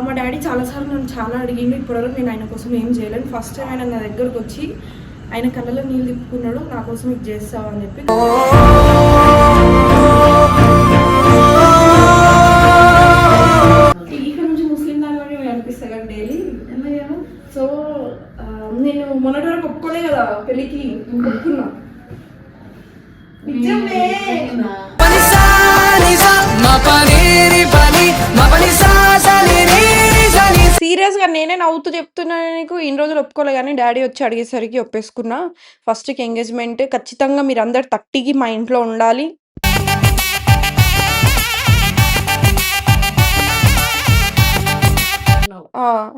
మా డాడీ చాలాసార్లు నన్ను చాలా అడిగిండు. ఇప్పటివరకు నేను ఆయన కోసం ఏం చేయలేను. ఫస్ట్ టైం ఆయన నా దగ్గరకు వచ్చి ఆయన కళ్ళలో నీళ్ళు తిప్పుకున్నాడు, నా కోసం ఇది చేస్తావు అని చెప్పి. ఇక్కడ నుంచి ముస్లిం దానిలోనే కనిపిస్తా కదా డైలీ. సో నేను మొన్నటి వరకు ఒప్పుకోలే కదా పెళ్ళికి, ఒప్పుకున్నా. సీరియస్ గా నేనే నవ్వుతూ చెప్తున్నా నీకు. ఇన్ని రోజులు ఒప్పుకోలే కానీ డాడీ వచ్చి అడిగేసరికి ఒప్పేసుకున్నా. ఫస్ట్కి ఎంగేజ్మెంట్ ఖచ్చితంగా మీరు అందరు 30కి మా ఇంట్లో ఉండాలి.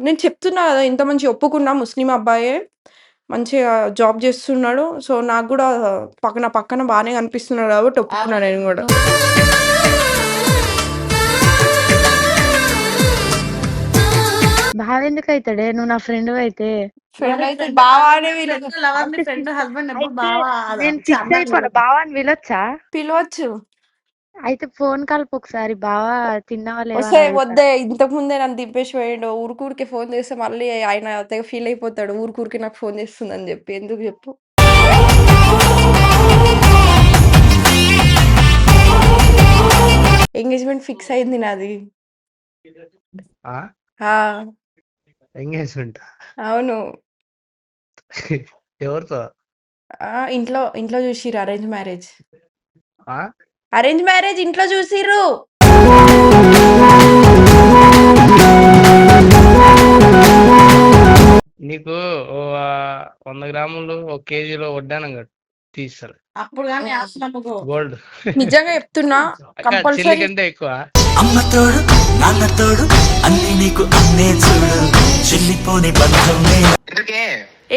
నేను చెప్తున్నా కదా, ఇంత మంచి ఒప్పుకున్నా. ముస్లిం అబ్బాయే, మంచిగా జాబ్ చేస్తున్నాడు. సో నాకు కూడా పక్కన బాగానే కనిపిస్తున్నాడు కాబట్టి ఒప్పుకున్నా నేను కూడా. బావ ఎందుకు అవుతాడే? నువ్వు నా ఫ్రెండ్ అయితే బావా అని పిలవచ్చా? పిలవచ్చు. అయితే ఫోన్ కలుపు ఒకసారి. బావా తిన్నావా లేదా? వద్దే, ఇంతకు ముందే నన్ను దింపేసి పోయాడు. ఊరికూరికి ఫోన్ చేస్తే మళ్ళీ ఆయన తెగ ఫీల్ అయిపోతాడు. ఊరికూరికి నాకు ఫోన్ చేస్తుందని చెప్పి. ఎందుకు చెప్పు? ఎంగేజ్మెంట్ ఫిక్స్ అయింది నాది. ఎంగేజ్మెంట్? అవును. ఎవరితో? ఇంట్లో చూసిర్రు. Arrange marriage. అరేంజ్ మ్యారేజ్ ఇంట్లో చూసిర్రు. నీకు 100 గ్రాములు 1 కేజీలో వడ్డానం తీస్తారు అప్పుడు కానీ గోల్డ్. నిజంగా చెప్తున్నా, కంపల్సరీ కంటే ఎక్కువ. అమ్మ తోడు నాన్న తోడు అన్ని నీకు అన్నే చూడు చెల్లిపోని బంధం.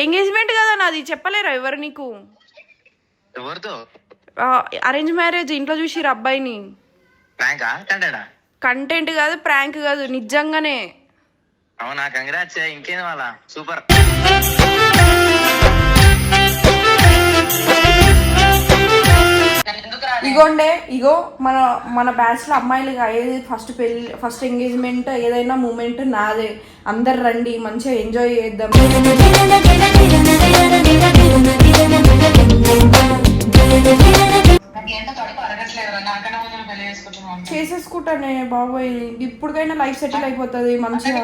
ఎంగేజ్మెంట్ కదా నాది, చెప్పలేరా ఎవరు నీకు? ఎవరితో? Arrange marriage. ఇంట్లో చూసిర్రు అబ్బాయిని. కంటెంట్ కాదు, ప్రాంక్ కాదు, నిజంగానే. అవునా? కంగ్రాట్స్. ఇంకేం వాళ్ళ సూపర్. ఇగో మన బ్యాచ్ లో అమ్మాయిలు ఏది ఫస్ట్ ఎంగేజ్మెంట్ ఏదైనా మూమెంట్ నాదే. అందరు రండి, మంచిగా ఎంజాయ్ చేద్దాం. చేసేసుకుంటానే బాబాయ్, ఇప్పటికైనా లైఫ్ సెటిల్ అయిపోతుంది మంచిగా.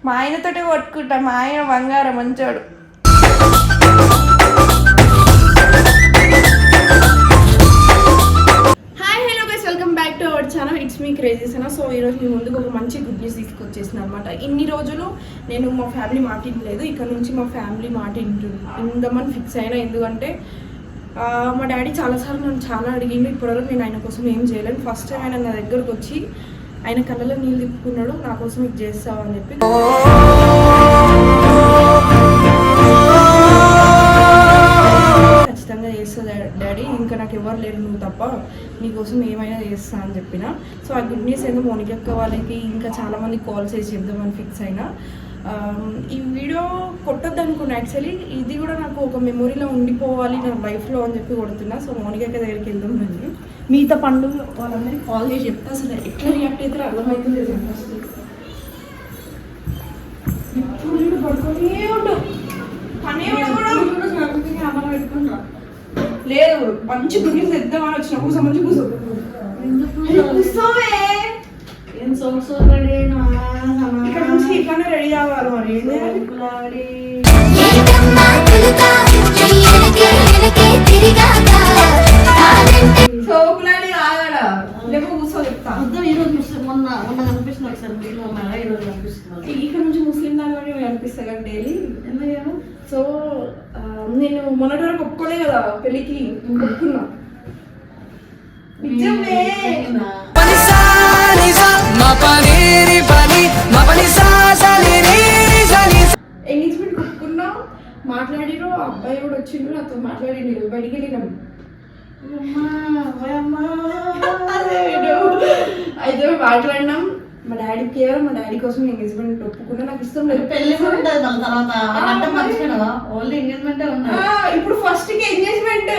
మా ఆయనతోటే కొట్టుకుంటా. మా ఆయన బంగారం, మంచోడు. Channel it's me crazy Sana. So ఈరోజు మీ ముందుకు ఒక మంచి గుడ్ న్యూస్ తీసుకొచ్చేసిన అనమాట. ఇన్ని రోజులు నేను మా ఫ్యామిలీ మాట వినలేదు, ఇక్కడ నుంచి మా ఫ్యామిలీ మాట ఇందమని ఫిక్స్ అయినా. ఎందుకంటే మా డాడీ చాలాసార్లు నన్ను చాలా అడిగిండు. ఇప్పటివరకు నేను ఆయన కోసం ఏం చేయలేను. ఫస్ట్ టైం ఆయన నా దగ్గరకు వచ్చి ఆయన కళ్ళలో నీళ్ళు తిప్పుకున్నాడు, నా కోసం ఇది చేస్తావు అని చెప్పి. ఖచ్చితంగా చేస్తా డాడీ, ఇంకా నాకు ఎవరు లేరు నువ్వు తప్ప, నీకోసం ఏమైనా చేస్తా అని చెప్పిన. సో ఆ గుడ్ న్యూస్ ఏదో మోనికక్క వాళ్ళకి ఇంకా చాలామంది కాల్ చేసి చెప్దామని ఫిక్స్ అయినా. ఈ వీడియో కొట్టొద్దు అనుకున్నా యాక్చువల్లీ. ఇది కూడా నాకు ఒక మెమొరీలో ఉండిపోవాలి నా లైఫ్లో అని చెప్పి కొడుతున్నా. సో మోనికక్క దగ్గరికి వెళ్దాం రండి. మిగతా పండుగ వాళ్ళందరికీ కాల్ చేసి చెప్తా. అసలు ఎట్లా రియాక్ట్ అయితే అర్థమవుతుంది. ఇప్పుడు పడుకొని ఉండు లేదు, మంచి గుడ్ న్యూస్ ఇద్దామని వచ్చిన. కూర్చో, మంచి కూర్చో. ఇక్కడ నుంచి ఇట్లానే రెడీ అవ్వాలి. మరి సోకులాడి ఆగడా లేక కూర్చో చెప్తా. ఇక్కడ నుంచి ముస్లిం దానిలోనే కనిపిస్తా కదా డైలీ. సో నేను మొన్నటి వరకు ఒప్పుకోలే కదా పెళ్ళికి, ఒప్పుకున్నా. ఎంగేజ్మెంట్ ఒప్పుకున్నా, మాట్లాడిరు. అబ్బాయి కూడా వచ్చిండు, నాతో మాట్లాడిండు. బయటికి వెళ్ళినాం. అయితే మాట్లాడినాం. మా డాడీ కేవలం మా డాడీ కోసం ఎంగేజ్మెంట్ ఒప్పుకున్నా. నాకు ఇష్టం లేదు పెళ్లి. ఇప్పుడు ఫస్ట్ కి ఎంగేజ్మెంట్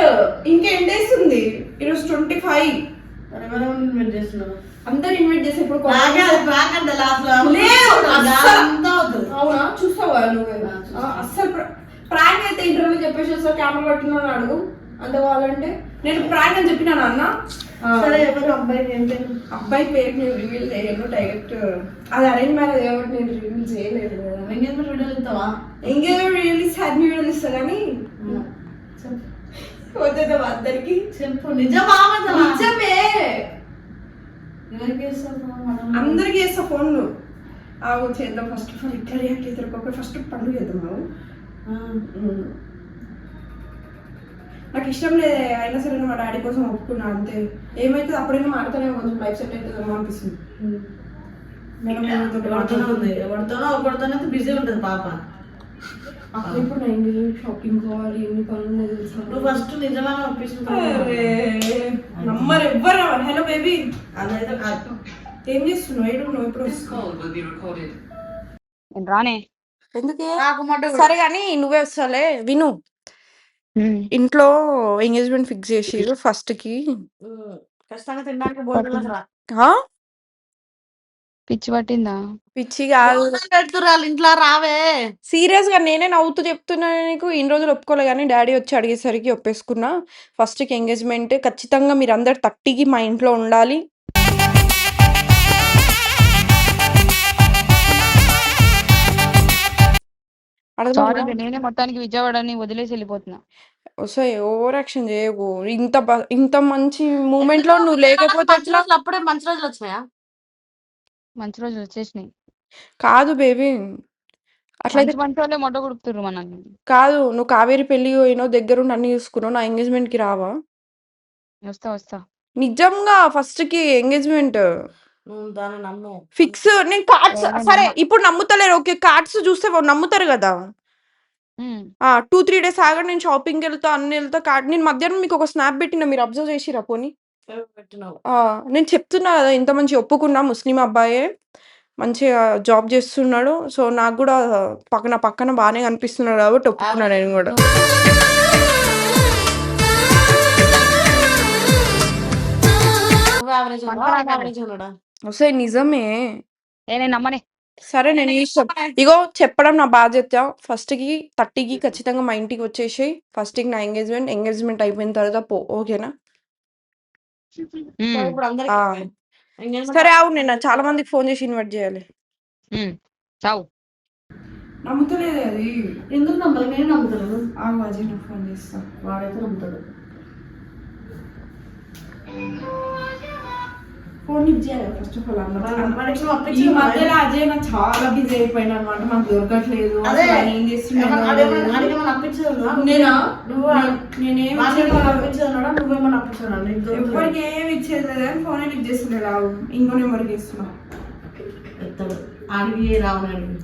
ఇంకా ఎండ్ వేస్తుంది. ఈరోజు 25. అందరు ఇన్వైట్ చేసి ఇప్పుడు నాకే అది ప్రాంక్ అంటే లాస్ట్ లేదు, అస్సలు. అంతా అవుతుంది. అవునా చూస్తావా నువ్వు? అస్సలు ప్రాంక్ అయితే ఇంటర్వ్యూ చెప్పేసి వస్తావు, కెమెరా పట్టుకున్నాను అడుగు అంత కావాలంటే. నేను ప్రాంక్ అని చెప్పినాను అన్న. సరే ఎవరు అబ్బాయి ఏం పేరు? అబ్బాయి పేరు నేను రివీల్ చేయను, డైరెక్ట్ అది అరేంజ్ మ్యారేజ్ కాబట్టి నేను రివీల్ చేయలేదు కదా. ఎంగేజ్మెంట్ వీడియోలు ఇస్తావా? ఎంగేజ్మెంట్ రివీల్ ఇస్తే అన్ని వీడియోలు ఇస్తా కానీ వచ్చేద్దాం అందరికి. చెప్పు నిజమా నిజమే, ఎవరికి చేస్తావు? అందరికి చేస్తా ఫోన్లు. ఆగు చేద్దాం. ఫస్ట్ ఆఫ్ ఆల్ ఇట్లా రియాక్ట్ అవుతారు ఒక్కొక్కరు. ఫస్ట్ పండుగ చేద్దాం. నాకు ఇష్టం లేదు, అయినా సరే మా డాడీ కోసం ఒప్పుకున్నా అంతే. ఏమైతుంది అప్పుడైనా మాట్లాడే కొంచెం లైఫ్ సెట్ అవుతుందేమో అనిపిస్తుంది. ఎవరితోనే ఉంది, ఎవరితోనో ఒకరితోనే బిజీ ఉంటుంది పాప. అప్పుడు ఇప్పుడు నా ఇంగ్లీష్ షాపింగ్ కావాలి, ఎన్ని పనులు ఉన్నాయి తెలుసా. నువ్వు ఫస్ట్ నిజమైన ఒప్పించుకుంటావు. నమ్మరు ఎవ్వరు. హలో బేబీ, అదైతే కాదు. ఏం చేస్తున్నావు? ఏడు నువ్వు ఎప్పుడు రానే ఎందుకే? నాకు మాట సరే కానీ నువ్వే వస్తాలే. విను, ఇంట్లో ఎంగేజ్మెంట్ ఫిక్స్ చేసిర్రు ఫస్ట్ కి. ఖచ్చితంగా తినడానికి భోజనం రా. పిచ్చి పట్టిందా? పిచ్చి కాదు, పెడుతురాలు ఇంట్లో రావే. సీరియస్ గా నేనే నవ్వుతూ చెప్తున్నా. నీకు ఇన్ని రోజులు ఒప్పుకోలే కానీ డాడీ వచ్చి అడిగేసరికి ఒప్పేసుకున్నా. ఫస్ట్ కి ఎంగేజ్మెంట్ ఖచ్చితంగా మీరు అందరు 30కి మా ఇంట్లో ఉండాలి. సారీ, నేనే మొత్తానికి విజయవాడని వదిలేసి వెళ్ళిపోతున్నా. వస్తాయి, ఓవర్ యాక్షన్ చేయకు. ఇంత మంచి మూమెంట్ లో నువ్వు లేకపోతే మంచి రోజులు అప్పుడే మంచి రోజులు వచ్చినాయా? మంచి రోజులు వచ్చేసినాయి. కాదు బేబీ, అట్లయితే మంచి వాళ్ళే మొట్ట కొడుకుతుర్రు మనల్ని. కాదు, నువ్వు కావేరి పెళ్లి పోయినావు, దగ్గరుండి అన్ని చూసుకున్నావు, నా ఎంగేజ్మెంట్ కి రావా? వస్తా. నిజంగా ఫస్ట్ కి ఎంగేజ్మెంట్ నువ్వు దాన్ని నమ్ము. ఫిక్స్. నేను కార్డ్స్ సరే ఇప్పుడు నమ్ముతలేరు, ఓకే కార్డ్స్ చూస్తే నమ్ముతారు కదా. 2-3 డేస్ ఆగండి, నేను షాపింగ్కి వెళ్తా, అన్ని వెళ్తా. కార్డ్ నేను మధ్యాహ్నం మీకు ఒక స్నాప్ పెట్టిన, మీరు అబ్జర్వ్ చేసిరా పోనీ? పెట్టినావు. నేను చెప్తున్నా కదా, ఇంత మంచి ఒప్పుకున్నా, ముస్లిం అబ్బాయే, మంచిగా జాబ్ చేస్తున్నాడు. సో నాకు కూడా పక్కన బాగానే కనిపిస్తున్నాడు కాబట్టి ఒప్పుకున్నా నేను కూడా. వస్తాయి నిజమే. నేను నమ్మనే. సరే నేను ఇష్టం. ఇగో చెప్పడం నా బాధ్యత. ఫస్ట్ కి 30కి ఖచ్చితంగా మా ఇంటికి వచ్చేసి ఫస్ట్ కి నా ఎంగేజ్మెంట్ అయిపోయిన తర్వాత పో, ఓకేనా? సరే అవును, నేను చాలా మందికి ఫోన్ చేసి ఇన్వైట్ చేయాలి. నమ్ముతలేదు అది. ఎందుకు నమ్మలేదు? నేను నమ్ముతాను. అజయ్ నాకు ఫోన్ చేస్తా, వాడైతే నమ్ముతాడు. ఫోన్ లిఫ్ట్ చేయాలి ఫస్ట్ ఆఫ్ ఆల్. ఈ మధ్యలో అజయ్ నాకు చాలా బిజీ అయిపోయినా అనమాట, మాకు దొరకట్లేదు. ఏం చేస్తున్నాడు? నువ్వేమన్నా అప్పించాడు? ఎవరికి ఏమి ఇచ్చేది లేదు అని ఫోన్ లిఫ్ట్ చేస్తున్నాడు. రావు, ఇంకో నెంబర్కి ఇస్తున్నా. ఎత్తాడు అడిగి రావు, అడిగి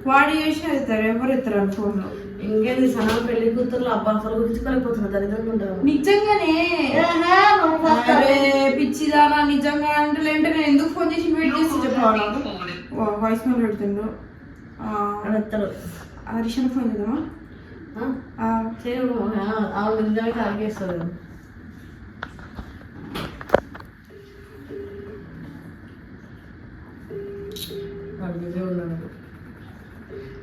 వాడు చేసి అవుతారు, ఎవరు ఎత్తారు ఫోన్ లో. ఇంకేంది సనాలు పెళ్లి కూతురు అబ్బా అసలు గుర్తుకోలేకపోతున్నా, దరిద్రంగా ఉంటారు. నిజంగానే పిచ్చిదానా, నిజంగా అంటే నేను ఎందుకు ఫోన్ చేసి వెయిట్ చేసి చెప్పాలి. వాయిస్ మెయిల్ పెడుతుండు. ఎత్తాడు. హరీష్ ఫోన్ చేద్దామా? ఆవిడ నిజంగా అడిగేస్తాడు.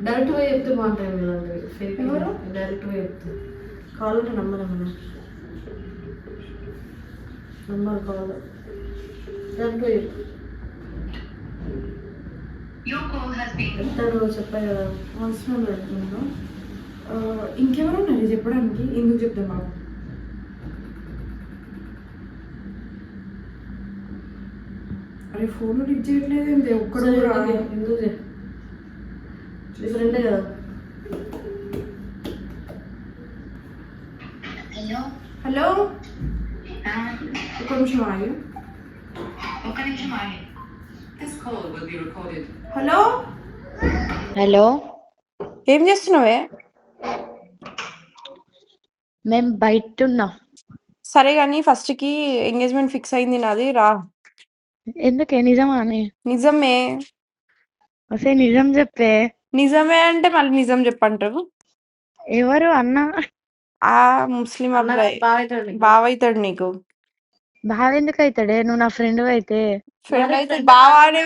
డైరెక్ట్ గా చెప్తే బాగుంటాయి కదా. డైరెక్ట్ గా చెప్తే కాల్ అంటే నమ్మలేమన్నా, నమ్మరు కాల్. డైరెక్ట్ గా చెప్తాడు. చెప్పాయి కదా వాయిస్ మెయిల్ పెడుతుండు. ఇంకెవరు ఉన్నారు చెప్పడానికి? ఎందుకు చెప్తాం బాబు? అరే ఫోన్ లిఫ్ట్ చేయట్లేదు ఏంటి ఒక్కడు కూడా. ఎందుకు ఫ్రెండే కదా. హలో, ఒక నిమిషం ఆగి. హలో హలో, ఏం చేస్తున్నావే? మేము బయట ఉన్నాం. సరే కానీ ఫస్ట్ కి ఎంగేజ్మెంట్ ఫిక్స్ అయింది నాది, రా. ఎందుకే? నిజమా? నిజమే. వస్తే నిజం చెప్పే. నిజమే అంటే మళ్ళీ నిజం చెప్పంటారు. ఎవరు అన్న? ఆ ముస్లిం అబ్బాయి బావ అవుతాడు నీకు. బావ ఎందుకు అవుతాడే? నువ్వు నా ఫ్రెండ్ అయితే. ఫ్రెండ్ అయితే బావా అనే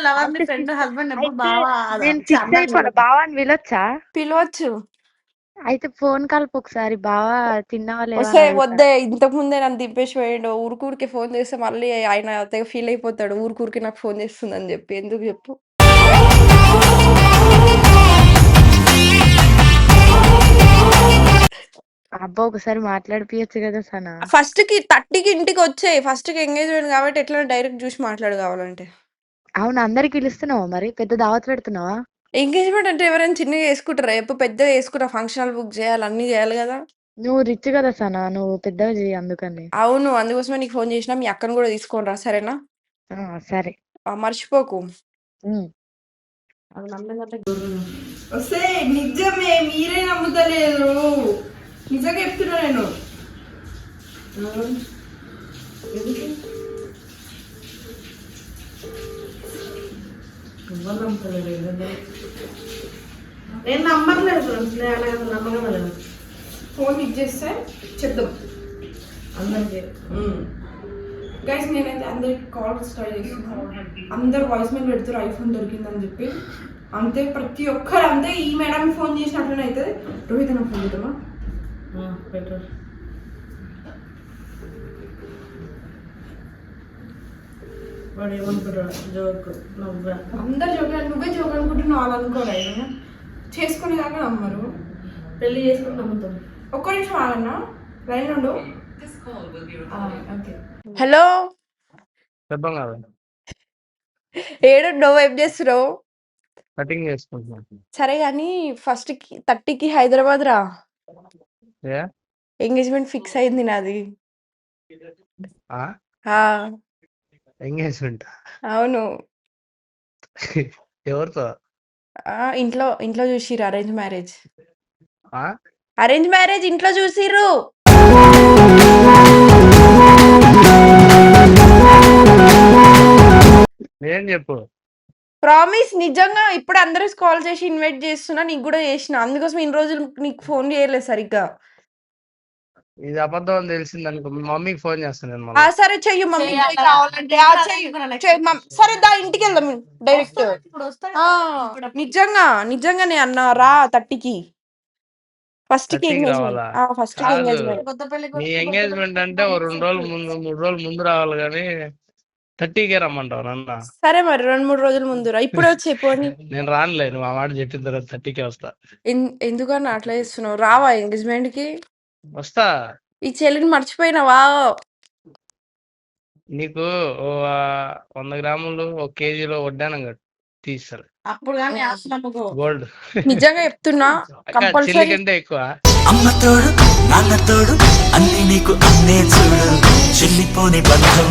లవర్ ని ఫ్రెండ్ హస్బెండ్ ఎప్పుడు బావా నేను ఫిక్స్ అయిపోయినా. బావ అని పిలవచ్చా? పిలవచ్చు. అయితే ఫోన్ కలుపు ఒకసారి. బావా తిన్నావా లేవా వస్తే అని అడుగుతా. వద్దే, ఇంతకు ముందే నన్ను దింపేసి పోయిండు. ఊరికూరికే ఫోన్ చేస్తే మళ్ళీ ఆయన తెగ ఫీల్ అయిపోతాడు. ఊరికూరికే నాకు ఫోన్ చేస్తుందని చెప్పి. ఎందుకు చెప్పు? అబ్బా ఒకసారి మాట్లాడిపియచ్చు కదా సనా. ఫస్ట్ కి 30కి ఇంటికి వచ్చేయి. ఫస్ట్ కి ఎంగేజ్మెంట్ కాబట్టి ఎట్లా డైరెక్ట్ చూసి మాట్లాడు కావాలంటే. అవును, అందరికి పిలుస్తున్నావా మరి? పెద్ద దావత్ పెడుతున్నావా? ఎంగేజ్మెంట్ అంటే ఎవరైనా చిన్నగా చేసుకుంటారా? ఎప్పుడు పెద్దగా చేసుకుంటా, ఫంక్షన్ హాల్ బుక్ చేయాలి, అన్ని చేయాలి కదా. నువ్వు రిచ్ కదా సనా, నువ్వు పెద్దగా చెయ్యి అందుకని. అవును, అందుకోసమే నీకు ఫోన్ చేసినా. మీ అక్కను కూడా తీసుకొని రా, సరేనా? సరే. మర్చిపోకు. ఉమ్. అది నమ్మేదంటే వస్తే నిజమే, మీరే నమ్ముతలేరు. నిజంగా చెప్తున్నా నేను. ఎవరు నమ్ముతలేదు? నేను నమ్మట్లేదు ఫ్రెండ్స్, నేను నమ్మగలను. ఫోన్ లిక్ చేస్తే చెప్దాం అందరికీ. గైస్ నేనైతే అందరికి కాల్స్ ట్రై చేస్తున్నాను. అందరు వాయిస్ మెయిల్ పెడుతారు ఐఫోన్ దొరికిందని చెప్పి. అంతే, ప్రతి ఒక్కరు అంతే. ఈ మేడం ఫోన్ చేసినట్లనే అవుతుంది. రోహిత్ నాకు ఫోన్ చేద్దామా? పెట్టు. వాడు ఏమనుకుంటాడు? జోక్ నవ్వా. అందరు జోక్, నువ్వే జోక్ అనుకుంటున్నావు. వాళ్ళు అనుకోరా? చేసుకునే దాకా నమ్మరు. పెళ్లి చేసుకుని నమ్ముతాం. ఒక్క నిమిషం ఆగన్నా, లైన్ ఉండు. హలో, సిద్ధం కాదు, ఏడు నువ్వు ఏం చేస్తున్నావు? కటింగ్ చేసుకుంటున్నాను. సరే కానీ ఫస్ట్ 30కి హైదరాబాద్ రా. ఏ ఎంగేజ్మెంట్ ఫిక్స్ అయింది నాది. ఎంగేజ్మెంట్? అవును. ఎవరితో? ఇంట్లో ఇంట్లో చూసిర్రు. అరేంజ్ మ్యారేజ్ ఇంట్లో చూసిర్రు. ఏం చెప్పు. ప్రామిస్, నిజంగా ఇప్పుడు అందరూ కాల్ చేసి ఇన్వైట్ చేస్తున్నా. నీకు కూడా చేసిన. అందుకోసం ఇన్ని రోజులు నీకు ఫోన్ చేయలేదు సరిగ్గా. ఇది అబద్ధం అని తెలిసింది అనుకో, మీ మమ్మీకి ఫోన్ చేస్తాను నేను మళ్ళీ. సరే చెయ్యి మమ్మీ కావాలంటే. సరే దా, ఇంటికి వెళ్దాం డైరెక్ట్. నిజంగానే అన్నా రా 30కి. ఫస్ట్ కి 30కి రావాలా? ఫస్ట్ కి కాదు, ఎంగేజ్మెంట్. నీ ఎంగేజ్మెంట్ అంటే ఓ 2 రోజులు ముందు 3 రోజులు ముందు రావాలి కానీ 30కే రమ్మంటావు నన్ను? సరే మరి 2-3 రోజుల ముందు రా. ఇప్పుడే వచ్చి పోనీ. నేను రానులే, నువ్వు ఆ మాట చెప్పిన తర్వాత 30కే వస్తా. ఎందుకన్నా అట్లా చేస్తున్నావు? రావా ఎంగేజ్మెంట్ కి? వస్తా. ఈ చెల్లిని మర్చిపోయినావా? నీకు ఓ 100 గ్రాములు 1 కేజీలో వడ్డానం తీస్తారు. అప్పుడు కానీ గోల్డ్. నిజంగా చెప్తున్నా. చెల్లి కంటే ఎక్కువ. అమ్మ తోడు నాన్న తోడు అన్ని నీకు అన్నే చూడు చెల్లిపోని బంధం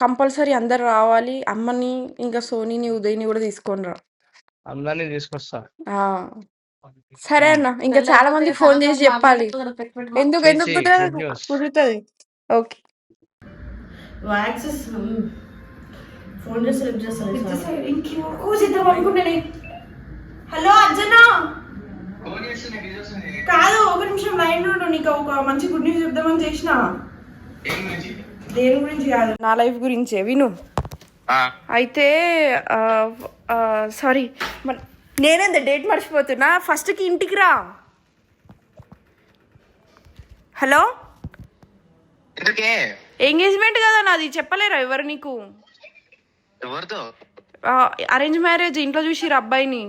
కంపల్సరీ అందరు రావాలి. అమ్మని, ఇంకా సోనీని, ఉదయ్ని కూడా తీసుకొని రా. అందరినీ తీసుకొస్తా. సరే అన్న, ఇంకా చాలా మంది ఫోన్ చేసి చెప్పాలి. ఎందుకు కుదురుతుంది. ఓకే. యాక్సెస్ ఫోన్ చేసి లిఫ్ట్ చేస్తాను. హలో అర్జునా, కాదు ఒక నిమిషం లైన్ ఉండు. నీకు ఒక మంచి గుడ్ న్యూస్ చెప్దామని చేసిన. దేని గురించి కాదు, నా లైఫ్ గురించే విను. అయితే సారీ, నేనేంత డేట్ మర్చిపోతున్నా. ఫస్ట్కి ఇంటికి రా. హలో, ఎంగేజ్మెంట్ కదా నాది. చెప్పలేరా ఎవరు నీకు? ఎవరితో? Arrange marriage. ఇంట్లో చూసిర్రు అబ్బాయిని.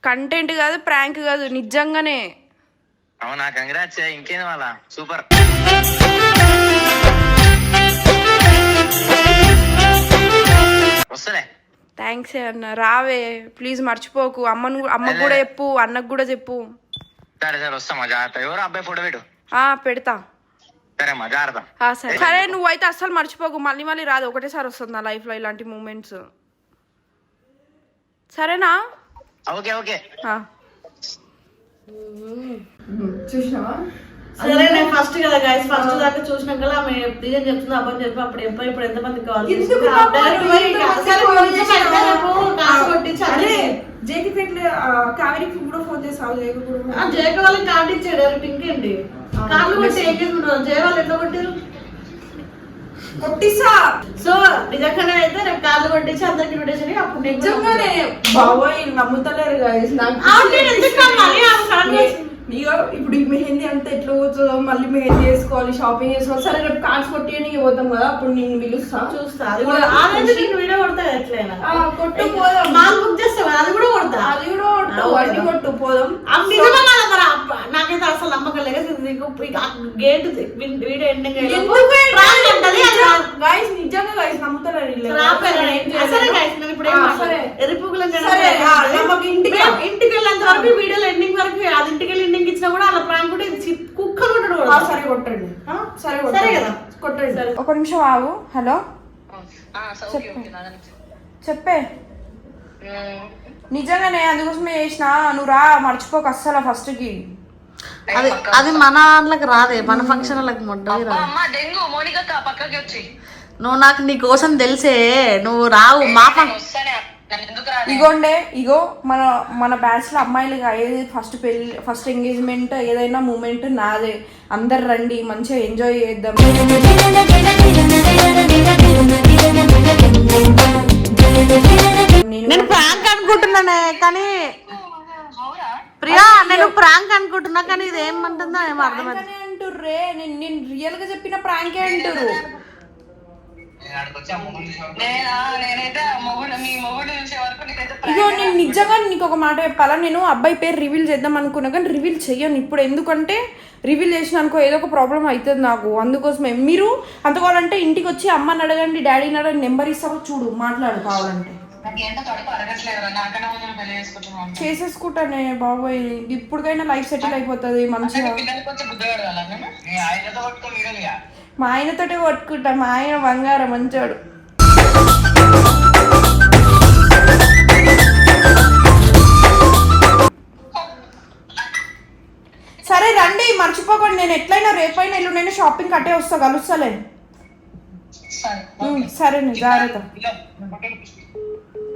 కంటెంట్ కాదు, ప్రాంక్ కాదు, నిజంగానే. అవునా? కంగ్రాట్స్. ఇంకేంది వాళ్ళ సూపర్. వస్తలే. థ్యాంక్స్ అన్న. రావే ప్లీజ్, మర్చిపోకు. అమ్మకు కూడా చెప్పు, అన్నకు కూడా చెప్పు. సరే సరే వస్తామా, జాగ్రత్త. ఎవరు అబ్బాయి ఫోటో పెట్టు. పెడతా. సరే అమ్మా, జాగ్రత్త. సరే నువ్వైతే అస్సలు మర్చిపోకు. మళ్ళీ మళ్ళీ రాదు, ఒకటేసారి వస్తుంది నా లైఫ్ లో ఇలాంటి మూమెంట్స్. సరేనా? Okay okay. చూసినావా? సరే నేను ఫస్ట్ కదా గైస్, ఫస్ట్ దాకా చూసినాక ఆమె నిజం చెప్తుంది అబ్బాయి చెప్పి అప్పుడు ఇప్పుడు ఎంతమంది కాల్ కావేరికి కూడా ఫోన్ చేసావు. జయక వాళ్ళకి కార్డు ఇచ్చాడు డైరెక్ట్. ఇంకేంటి కార్డు కొట్టి ఎంగేజ్మెంట్ జయ వాళ్ళు ఎట్లా కొట్టారు? కొట్టిస్తా. సో నిజంగానే అయితే రేపు కార్లు కొట్టించి అందరికి ఇన్విటేషన్ అప్పుడు నిజంగానే బాబాయ్ నమ్ముతలేరు guys. నాకు ఇగో ఇప్పుడు ఈ మెహందీ అంతా ఎట్లా పోతుందో, మళ్ళీ మెహందీ వేసుకోవాలి, షాపింగ్ చేసుకోవాలి. సరే రేపు కార్డ్స్ కొట్టియడానికి పోతాం కదా, అప్పుడు నేను పిలుస్తా, చూస్తా. అది కూడా వీడియో కొడతా ఎట్లయినా కొట్టు పోదాం. మాల్ బుక్ చేస్తావు అది కూడా కొడతా. అది కూడా కొట్టు, అన్ని కొట్టు పోదాం. నాకైతే అసలు నమ్మకం లేదు. గేట్ వీడియో ఎండింగ్ గైస్ నిజంగా గైస్ నమ్ముతలేరు. ఇంటికి వెళ్ళేంత వరకు వీడియోలో ఎండింగ్ వరకు అది ఇంటికి వెళ్ళి ఎండింగ్ ఇచ్చినా కూడా అలా ప్రాంక్ కూడా కుక్కలు కొట్టడు. సరే కొట్టండి, సరే సరే కదా కొట్టండి. ఒక నిమిషం ఆగు. హలో చెప్పే. నిజంగానే అందుకోసమే చేసిన, నువ్వు రా, మర్చిపోక అస్సలు ఫస్ట్ కి. అది అది మన దాంట్లోకి రాదే, మన ఫంక్షన్ వాళ్ళకి మొట్టది రాదు. నువ్వు నాకు నీ కోసం తెలిసే, నువ్వు రావు మా ఇగోండే, ఇగో మన బ్యాచ్ లో అమ్మాయిలుగా ఏది ఫస్ట్ పెళ్లి, ఫస్ట్ ఎంగేజ్మెంట్, ఏదైనా మూమెంట్ నాదే. అందరు రండి, మంచిగా ఎంజాయ్ చేద్దాం. నేను ప్రాంక్ అనుకుంటున్నానే కానీ ప్రియా, నేను ప్రాంక్ అనుకుంటున్నా కానీ ఇది ఏమంటుందో ఏమో అర్థమైంది అంటుర్రే. నేను రియల్ గా చెప్పిన ప్రాంకే అంటారు. ఇగో నేను నిజంగా నీకు ఒక మాట చెప్పాలా, నేను అబ్బాయి పేరు రివీల్ చేద్దాం అనుకున్నా కానీ రివీల్ చెయ్యను ఇప్పుడు. ఎందుకంటే రివీల్ చేసిన అనుకో ఏదో ఒక ప్రాబ్లం అవుతుంది నాకు. అందుకోసమే మీరు అంతకోవాలంటే ఇంటికి వచ్చి అమ్మని అడగండి, డాడీని అడగండి, నెంబర్ ఇస్తావో చూడు, మాట్లాడు కావాలంటే. చేసేసుకుంటానే బాబాయ్, ఇప్పటికైనా లైఫ్ సెటిల్ అయిపోతుంది మంచిగా. మా ఆయనతోటే కొట్టుకుంటా, మా ఆయన బంగారం మంచోడు. సరే రండి, మర్చిపోకండి. నేను ఎట్లయినా రేపైనా ఎల్లుండైనా షాపింగ్ కట్టే వస్తా, కలుస్తలే. సరే జాగ్రత్త.